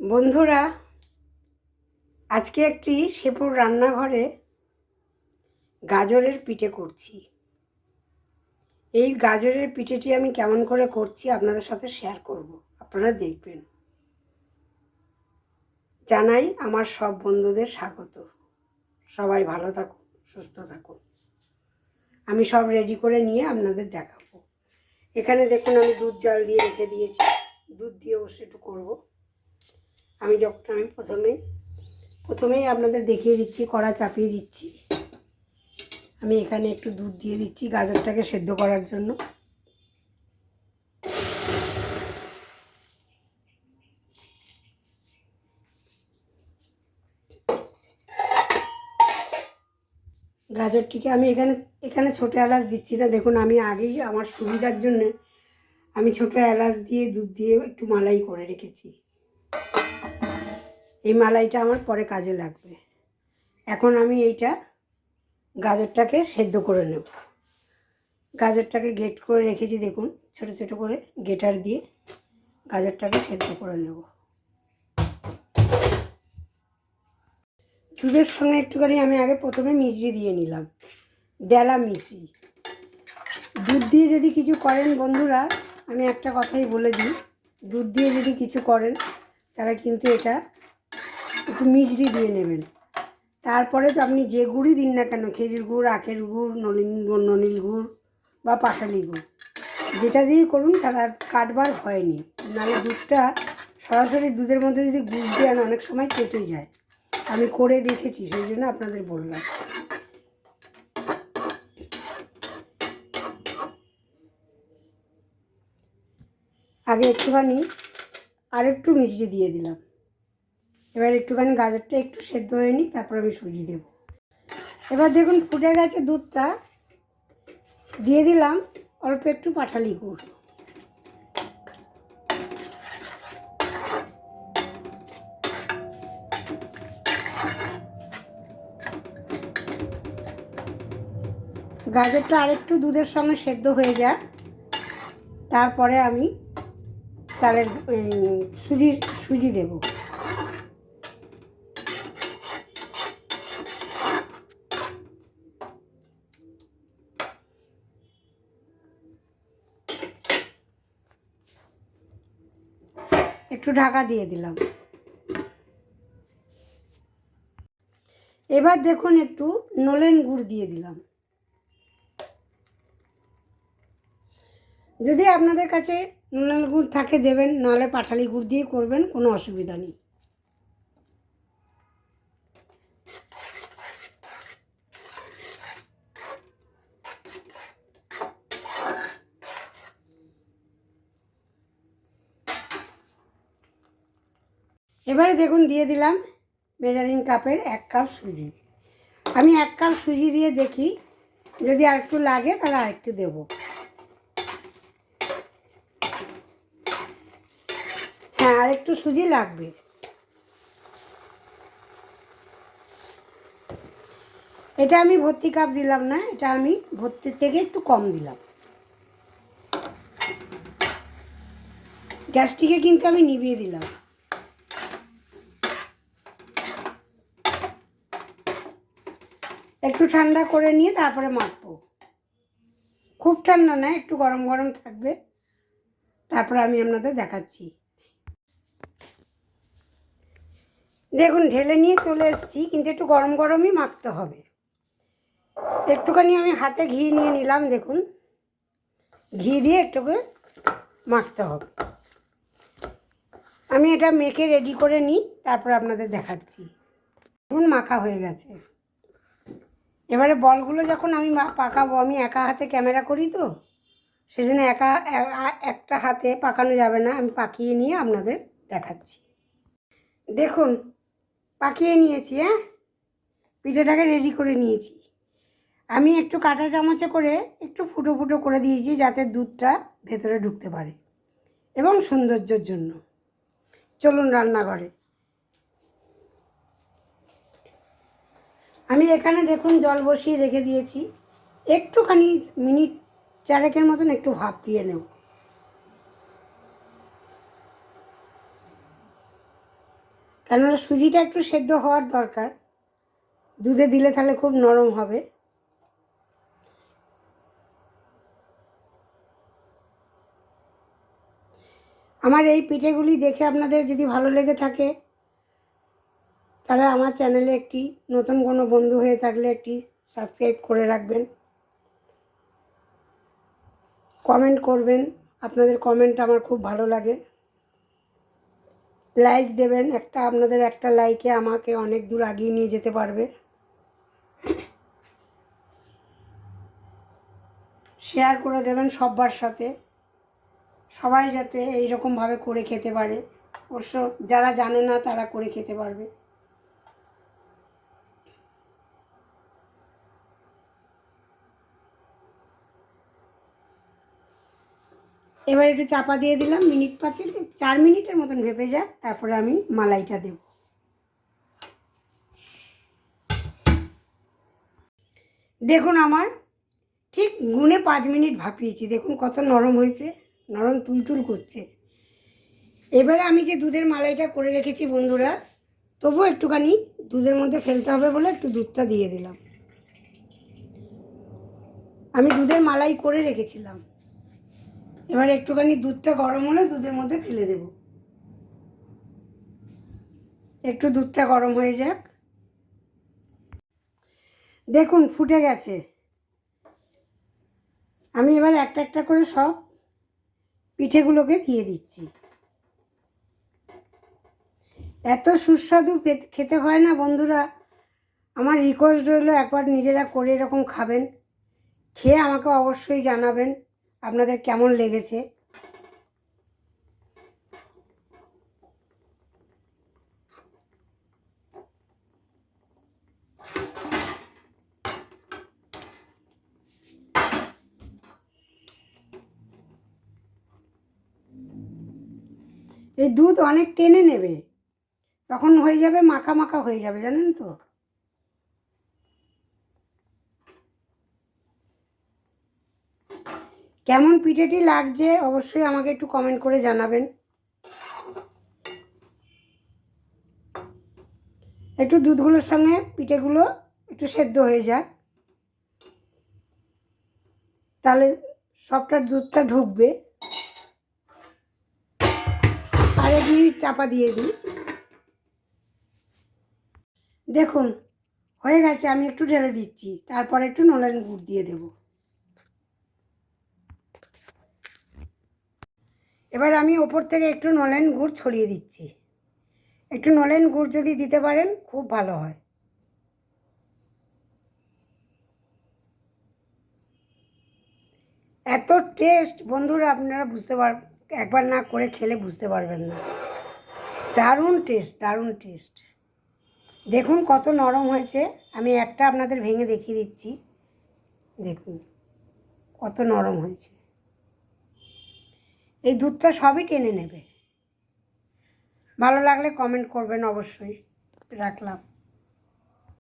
বন্ধুরা, আজকে একটি শেপুর রান্নাঘরে গাজরের পিঠে করছি। এই গাজরের পিঠেটি আমি কেমন করে করছি আপনাদের সাথে শেয়ার করব, আপনারা দেখবেন। জানাই আমার সব বন্ধুদের স্বাগত। সবাই ভালো থাকুন, সুস্থ থাকুন। আমি সব রেডি করে নিয়ে আপনাদের দেখাবো। এখানে দেখুন আমি দুধ জাল দিয়ে রেখে দিয়েছি। দুধ দিয়ে অবশ্যই একটু করবো। আমি প্রথমেই আপনাদের দেখিয়ে দিচ্ছি, কড়া চাপিয়ে দিচ্ছি। আমি এখানে একটু দুধ দিয়ে দিচ্ছি গাজরটাকে সেদ্ধ করার জন্য। গাজরটিকে আমি এখানে ছোটো এলাচ দিচ্ছি না। দেখুন আমি আগেই আমার সুবিধার জন্য আমি ছোটো এলাচ দিয়ে দুধ দিয়ে একটু মালাই করে রেখেছি। এই মালাইটা আমার পরে কাজে লাগবে। এখন আমি গাজরটাকে সেদ্ধ করে নেব। গাজরটাকে গ্রেট করে রেখেছি, দেখুন ছোট ছোট করে গ্রেটার দিয়ে গাজরটাকে সেদ্ধ করে নেব। দুধের সঙ্গে একটুখানি আমি প্রথমে মিশ্রি দিয়ে নিলাম, ডেলা মিশ্রি। দুধ দিয়ে যদি কিছু করেন বন্ধুরা, আমি একটা কথাই বলে দিই, দুধ দিয়ে যদি কিছু করেন তাহলে কিন্তু এটা একটু মিশ্রি দিয়ে নেবেন। তারপরে তো আপনি যে গুড়ই দিন না কেন, খেজুর গুড়, আখের গুড়, ননিল গুড় বা পাটালি গুড়, যেটা দিয়েই করুন তার আর কাটবার হয়নি। নাহলে দুধটা সরাসরি দুধের মধ্যে যদি গুড় দেন অনেক সময় কেটে যায়। আমি করে দেখেছি, সেই জন্য আপনাদের বললাম। আগে একটুখানি আরেকটু মিষ্টি দিয়ে দিলাম। এবার একটুখানি গাজরটা একটু সেদ্ধ হয়ে নিই, তারপর আমি সুজি দেব। এবার দেখুন ফুটে গেছে দুধটা, দিয়ে দিলাম অল্প একটু পাটালি গুড়। গাজরটা আরেকটু দুধের সঙ্গে সেদ্ধ হয়ে যায়, তারপরে আমি সুজি দেব। একটু ঢাকা দিয়ে দিলাম। এবার দেখুন একটু নলেন গুড় দিয়ে দিলাম। যদি আপনাদের কাছে নলেন গুড় থাকে দেবেন, নাহলে পাটালি গুড় দিয়ে করবেন, কোনো অসুবিধা নেই। এবারে দেখুন দিয়ে দিলাম মেজারিং কাপের 1 কাপ সুজি। আমি 1 কাপ সুজি দিয়ে দেখি, যদি আর একটু লাগে তাহলে আরেকটু দেবো। হ্যাঁ, আর একটু সুজি লাগবে। এটা আমি ভর্তি কাপ দিলাম না, এটা আমি ভর্তির থেকে একটু কম দিলাম। গ্যাসটিকে কিন্তু আমি নিভিয়ে দিলাম। একটু ঠান্ডা করে নিয়ে তারপরে মাখবো। খুব ঠান্ডা না, একটু গরম গরম থাকবে, তারপরে আমি আপনাদের দেখাচ্ছি। দেখুন ঢেলে নিয়ে চলে এসেছি, কিন্তু একটু গরম গরমই মাখতে হবে। একটুখানি আমি হাতে ঘি নিয়ে নিলাম, দেখুন ঘি দিয়ে একটু মাখতে হবে। আমি এটা মেখে রেডি করে নিই, তারপর আপনাদের দেখাচ্ছি। দেখুন মাখা হয়ে গেছে। এবারে বলগুলো যখন আমি পাকাবো, আমি একা হাতে ক্যামেরা করি তো, সেজন্য একটা হাতে পাকানো যাবে না, আমি পাকিয়ে নিয়ে আপনাদের দেখাচ্ছি। দেখুন পাকিয়ে নিয়েছি। পিঠেটাকে রেডি করে নিয়েছি। আমি একটু কাঁটা চামচে করে একটু ফুটো ফুটো করে দিয়েছি, যাতে দুধটা ভেতরে ঢুকতে পারে এবং সৌন্দর্যের জন্য। চলুন রান্নাঘরে। আমি এখানে দেখুন জল বসিয়ে রেখে দিয়েছি, একটুখানি মিনিট 4 মতন একটু ভাপ দিয়ে নেব। কেননা সুজিটা একটু সেদ্ধ হওয়ার দরকার, দুধে দিলে তাহলে খুব নরম হবে। আমার এই পিঠেগুলি দেখে আপনাদের যদি ভালো লেগে থাকে তাহলে আমার চ্যানেলে একটি নতুন কোনো বন্ধু হয়ে থাকলে একটি সাবস্ক্রাইব করে রাখবেন, কমেন্ট করবেন, আপনাদের কমেন্ট আমার খুব ভালো লাগে। লাইক দেবেন, আপনাদের একটা লাইকে আমাকে অনেক দূর এগিয়ে নিয়ে যেতে পারবে। শেয়ার করে দেবেন সবার সাথে, সবাই যাতে এইরকমভাবে করে খেতে পারে, অবশ্য যারা জানে না তারা করে খেতে পারবে। এবার একটু চাপা দিয়ে দিলাম, মিনিট 4 মিনিটের মতন ভেপে যাক, তারপরে আমি মালাইটা দেব। দেখুন আমার ঠিক গুনে 5 মিনিট ভাপিয়েছি, দেখুন কত নরম হয়েছে, নরম তুলতুল করছে। এবারে আমি যে দুধের মালাইটা করে রেখেছি বন্ধুরা, তবুও একটুখানি দুধের মধ্যে ফেলতে হবে বলে একটু দুধটা দিয়ে দিলাম। আমি দুধের মালাই করে রেখেছিলাম, এবার একটুখানি দুধটা গরম হলে দুধের মধ্যে ফেলে দেব। একটু দুধটা গরম হয়ে যাক। দেখুন ফুটে গেছে। আমি এবার একটা একটা করে সব পিঠেগুলোকে দিয়ে দিচ্ছি। এত সুস্বাদু খেতে হয় না বন্ধুরা, আমার রিকোয়েস্ট রইল একবার নিজেরা করে এরকম খাবেন, খেয়ে আমাকে অবশ্যই জানাবেন আপনাদের কেমন লেগেছে। এই দুধ অনেক টেনে নেবে, তখন হয়ে যাবে মাখা মাখা হয়ে যাবে, জানেন তো। কেমন পিঠেটি লাগছে অবশ্যই আমাকে একটু কমেন্ট করে জানাবেন। একটু দুধগুলোর সঙ্গে পিঠেগুলো একটু সেদ্ধ হয়ে যাক, তাহলে সবটা দুধটা ঢুকবে। আর 1 মিনিট চাপা দিয়ে দিই। দেখুন হয়ে গেছে, আমি একটু ঢেলে দিচ্ছি, তারপর একটু নলেন গুড় দিয়ে দেব। এবার আমি ওপর থেকে একটু নলেন গুড় ছড়িয়ে দিচ্ছি। একটু নলেন গুড় যদি দিতে পারেন খুব ভালো হয়। এত টেস্ট বন্ধুরা, আপনারা একবার না করে খেলে বুঝতে পারবেন না। দারুণ টেস্ট, দারুণ টেস্ট। দেখুন কত নরম হয়েছে, আমি একটা আপনাদের ভেঙে দেখিয়ে দিচ্ছি। দেখুন কত নরম হয়েছে, এই দুধটা সবই টেনে নেবে। ভালো লাগলে কমেন্ট করবেন অবশ্যই। রাখলাম।